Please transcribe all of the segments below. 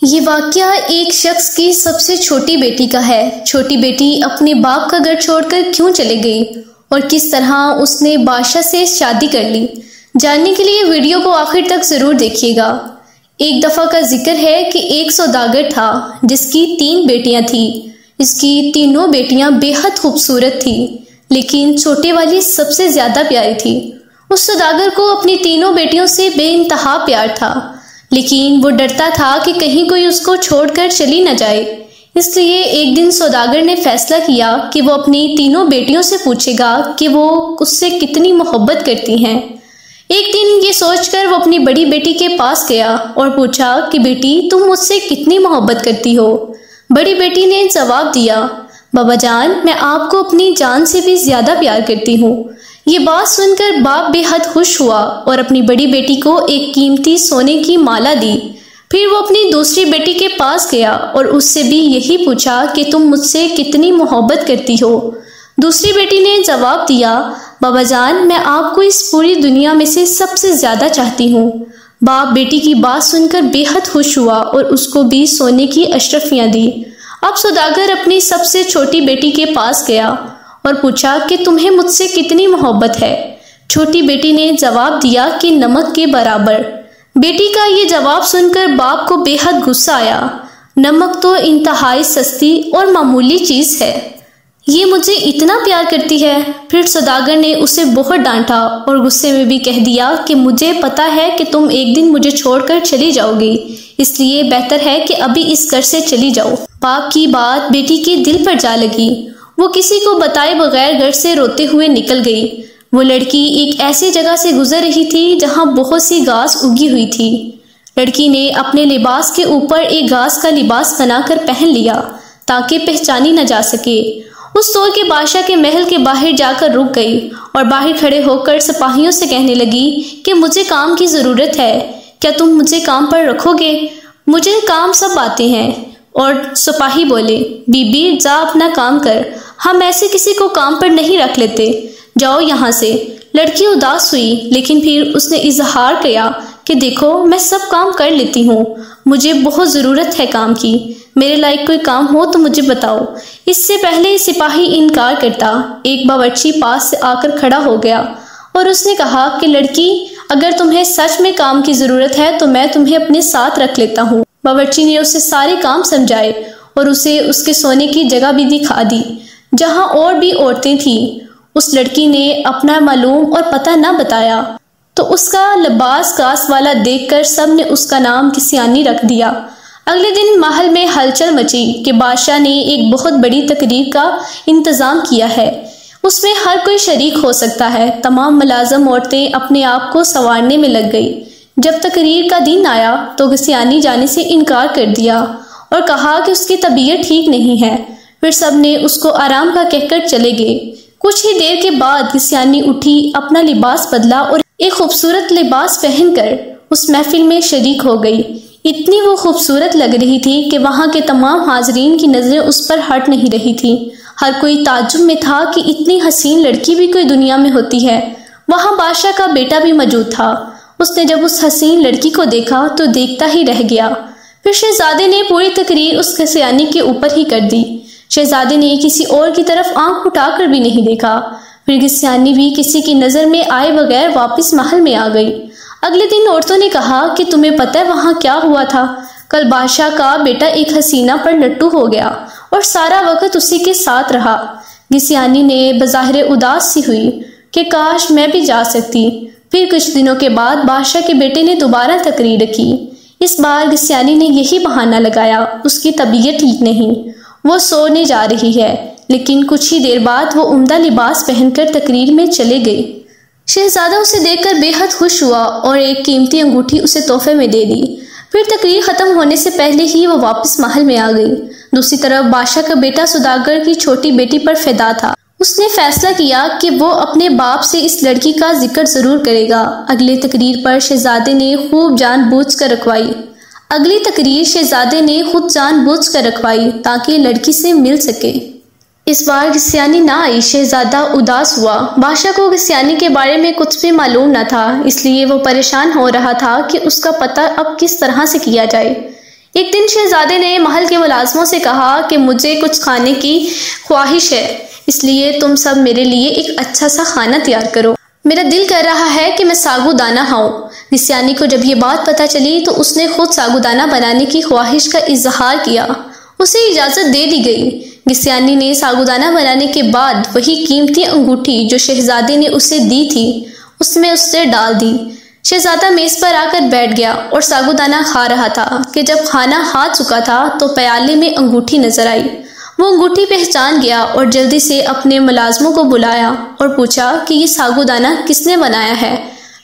ये वाकया एक शख्स की सबसे छोटी बेटी का है। छोटी बेटी अपने बाप का घर छोड़कर क्यों चले गई और किस तरह उसने बादशाह से शादी कर ली। जानने के लिए वीडियो को आखिर तक जरूर देखिएगा। एक दफा का जिक्र है कि एक सौदागर था जिसकी 3 बेटियां थी। इसकी तीनों बेटियां बेहद खूबसूरत थी, लेकिन छोटे वाली सबसे ज्यादा प्यारी थी। उस सौदागर को अपनी तीनों बेटियों से बेइंतहा प्यार था, लेकिन वो डरता था कि कहीं कोई उसको छोड़कर चली न जाए। इसलिए एक दिन सौदागर ने फैसला किया कि वो अपनी तीनों बेटियों से पूछेगा कि वो उससे कितनी मोहब्बत करती हैं। एक दिन ये सोचकर वो अपनी बड़ी बेटी के पास गया और पूछा कि बेटी, तुम मुझसे कितनी मोहब्बत करती हो। बड़ी बेटी ने जवाब दिया, बाबा जान, मैं आपको अपनी जान से भी ज्यादा प्यार करती हूँ। ये बात सुनकर बाप बेहद खुश हुआ और अपनी बड़ी बेटी को एक कीमती सोने की माला दी। फिर वो अपनी दूसरी बेटी के पास गया और उससे भी यही पूछा कि तुम मुझसे कितनी मोहब्बत करती हो। दूसरी बेटी ने जवाब दिया, बाबा जान, मैं आपको इस पूरी दुनिया में से सबसे ज्यादा चाहती हूँ। बाप बेटी की बात सुनकर बेहद खुश हुआ और उसको भी सोने की अशरफियां दी। अब सौदागर अपनी सबसे छोटी बेटी के पास गया और पूछा कि तुम्हें मुझसे कितनी मोहब्बत है। छोटी बेटी ने जवाब दिया कि नमक के बराबर। बेटी का ये जवाब सुनकर बाप को बेहद गुस्सा आया। नमक तो इंतहाई सस्ती और मामूली चीज है, ये मुझे इतना प्यार करती है। फिर सौदागर ने उसे बहुत डांटा और गुस्से में भी कह दिया कि मुझे पता है कि तुम एक दिन मुझे छोड़कर चली जाओगी, इसलिए बेहतर है कि अभी इस घर से चली जाओ। बाप की बात बेटी के दिल पर जा लगी। वो किसी को बताए बगैर घर से रोते हुए निकल गई। वो लड़की एक ऐसी जगह से गुजर रही थी जहां बहुत सी घास उगी हुई थी। लड़की ने अपने लिबास के ऊपर एक घास का लिबास बनाकर पहन लिया ताकि पहचानी न जा सके। उस दौर के बादशाह के महल के बाहर जाकर रुक गई और बाहर खड़े होकर सिपाहियों से कहने लगी कि मुझे काम की जरूरत है, क्या तुम मुझे काम पर रखोगे? मुझे काम सब आते हैं। और सिपाही बोले, बीबी जा अपना काम कर, हम ऐसे किसी को काम पर नहीं रख लेते, जाओ यहाँ से। लड़की उदास हुई, लेकिन फिर उसने इजहार किया कि देखो, मैं सब काम कर लेती हूँ, मुझे बहुत ज़रूरत है काम की, मेरे लायक कोई काम हो तो मुझे बताओ। इससे पहले सिपाही इनकार करता, एक बावर्ची पास से आकर खड़ा हो गया और उसने कहा कि लड़की, अगर तुम्हें सच में काम की ज़रूरत है तो मैं तुम्हें अपने साथ रख लेता हूँ। बावर्ची ने उसे सारे काम समझाए और उसे उसके सोने की जगह भी दिखा दी जहाँ और भी औरतें थीं। उस लड़की ने अपना मालूम और पता न बताया तो उसका लिबास घास वाला देखकर सब ने उसका नाम किसियानी रख दिया। अगले दिन महल में हलचल मची कि बादशाह ने एक बहुत बड़ी तकरीर का इंतजाम किया है, उसमें हर कोई शरीक हो सकता है। तमाम मुलाजम औरतें अपने आप को संवारने में लग गई। जब तकरीर का दिन आया तो किसियानी जाने से इनकार कर दिया और कहा कि उसकी तबीयत ठीक नहीं है। फिर सब ने उसको आराम का कहकर चले गए। कुछ ही देर के बाद किसियानी उठी, अपना लिबास बदला और एक खूबसूरत लिबास पहनकर उस महफिल में शरीक हो गई। इतनी वो खूबसूरत लग रही थी कि वहां के तमाम हाजरीन की नजरें उस पर हट नहीं रही थी। हर कोई ताज्जुब में था कि इतनी हसीन लड़की भी कोई दुनिया में होती है। वहां बादशाह का बेटा भी मौजूद था। उसने जब उस हसीन लड़की को देखा तो देखता ही रह गया। फिर शहजादे ने पूरी तकरीर उस किसियानी के ऊपर ही कर दी। शहजादे ने किसी और की तरफ आंख उठाकर भी नहीं देखा। फिर किसियानी भी किसी की नजर में आए बगैर वापस महल में आ गई। अगले दिन औरतों ने कहा कि तुम्हें पता है वहां क्या हुआ था? कल बादशाह का बेटा एक हसीना पर लट्टू हो गया और सारा वक्त उसी के साथ रहा। किसियानी ने बज़ाहिर उदास सी हुई कि काश मैं भी जा सकती। फिर कुछ दिनों के बाद बादशाह के बेटे ने दोबारा तकरीर की। इस बार किसियानी ने यही बहाना लगाया, उसकी तबीयत ठीक नहीं, वो सोने जा रही है। लेकिन कुछ ही देर बाद वो उम्दा लिबास पहनकर तकरीर में चले गई। शहजादा उसे देखकर बेहद खुश हुआ और एक कीमती अंगूठी उसे तोहफे में दे दी। फिर तकरीर खत्म होने से पहले ही वो वापस महल में आ गई। दूसरी तरफ बादशाह का बेटा सौदागर की छोटी बेटी पर फिदा था। उसने फैसला किया कि वो अपने बाप से इस लड़की का जिक्र जरूर करेगा। अगली तकरीर पर शहजादे ने खूब जानबूझकर रखवाई। अगली तकरीर शहजादे ने खुद जानबूझकर रखवाई ताकि लड़की से मिल सके। इस बार किसियानी ना आई। शहजादा उदास हुआ। बादशाह को किसियानी के बारे में कुछ भी मालूम न था, इसलिए वो परेशान हो रहा था कि उसका पता अब किस तरह से किया जाए। एक दिन शहजादे ने महल के मुलाजमों से कहा कि मुझे कुछ खाने की ख्वाहिश है, इसलिए तुम सब मेरे लिए एक अच्छा सा खाना तैयार करो। मेरा दिल कर रहा है कि मैं सागुदाना खाऊं। गिस्यानी को जब ये बात पता चली तो उसने खुद सागुदाना बनाने की ख्वाहिश का इजहार किया। उसे इजाज़त दे दी गई। गिस्यानी ने सागुदाना बनाने के बाद वही कीमती अंगूठी जो शहजादे ने उसे दी थी उसमें उससे डाल दी। शहजादा मेज़ पर आकर बैठ गया और सागुदाना खा रहा था कि जब खाना खा चुका था तो प्याले में अंगूठी नजर आई। वो अंगूठी पहचान गया और जल्दी से अपने मुलाजमों को बुलाया और पूछा कि ये सागुदाना किसने बनाया है।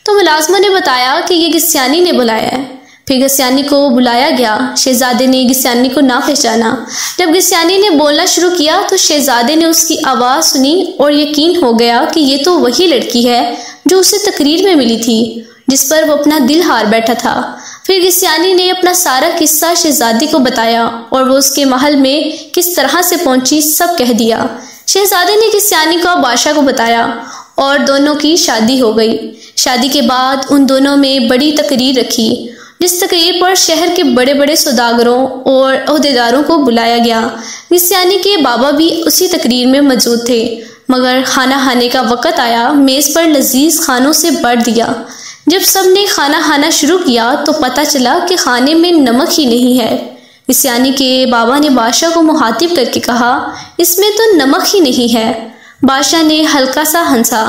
तो मुलाजमों ने बताया कि ये गिस्यानी ने बुलाया है। फिर गिस्यानी को बुलाया गया। शहजादे ने गिस्यानी को ना पहचाना। जब गिस्यानी ने बोलना शुरू किया तो शहजादे ने उसकी आवाज़ सुनी और यकीन हो गया कि ये तो वही लड़की है जो उसे तकरीर में मिली थी, जिस पर वो अपना दिल हार बैठा था। फिर गिस्यानी ने अपना सारा किस्सा शहजादी को बताया और वो उसके महल में किस तरह से पहुंची सब कह दिया। शहजादे ने गिस्यानी को बादशाह को बताया और दोनों की शादी हो गई। शादी के बाद उन दोनों में बड़ी तकरीर रखी, जिस तकरीर पर शहर के बड़े बड़े सौदागरों और अहदेदारों को बुलाया गया। गिस्यानी के बाबा भी उसी तकरीर में मौजूद थे, मगर खाना खाने का वक़्त आया। मेज़ पर लजीज खानों से भर दिया। जब सब ने खाना खाना शुरू किया तो पता चला कि खाने में नमक ही नहीं है। गिस्यानी के बाबा ने बादशाह को मुखातिब करके कहा, इसमें तो नमक ही नहीं है। बादशाह ने हल्का सा हंसा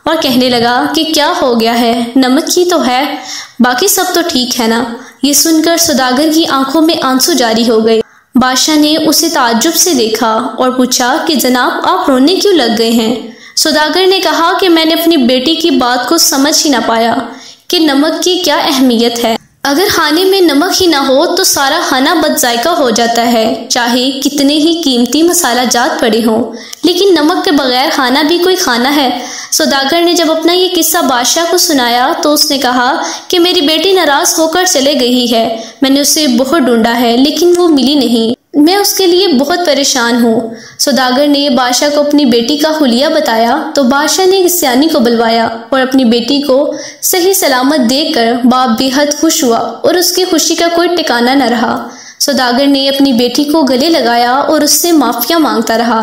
और कहने लगा कि क्या हो गया है, नमक ही तो है, बाकी सब तो ठीक है ना। ये सुनकर सौदागर की आंखों में आंसू जारी हो गए। बादशाह ने उसे ताज्जुब से देखा और पूछा कि जनाब आप रोने क्यों लग गए हैं। सौदागर ने कहा कि मैंने अपनी बेटी की बात को समझ ही ना पाया कि नमक की क्या अहमियत है। अगर खाने में नमक ही ना हो तो सारा खाना बदजायका हो जाता है, चाहे कितने ही कीमती मसाला जात पड़े हों, लेकिन नमक के बगैर खाना भी कोई खाना है। सौदागर ने जब अपना ये किस्सा बादशाह को सुनाया तो उसने कहा कि मेरी बेटी नाराज होकर चले गई है। मैंने उसे बहुत ढूंढा है लेकिन वो मिली नहीं। मैं उसके लिए बहुत परेशान हूँ। सौदागर ने बादशाह को अपनी बेटी का हुलिया बताया तो बादशाह ने गिस्यानी को बुलवाया और अपनी बेटी को सही सलामत देखकर बाप बेहद खुश हुआ और उसकी खुशी का कोई ठिकाना न रहा। सौदागर ने अपनी बेटी को गले लगाया और उससे माफिया मांगता रहा।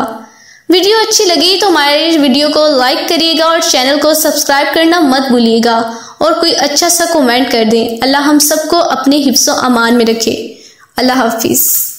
वीडियो अच्छी लगी तो हमारे वीडियो को लाइक करिएगा और चैनल को सब्सक्राइब करना मत भूलिएगा और कोई अच्छा सा कमेंट कर दें। अल्लाह हम सबको अपने हिफ्ज़ो अमान में रखे। अल्लाह हाफिज़।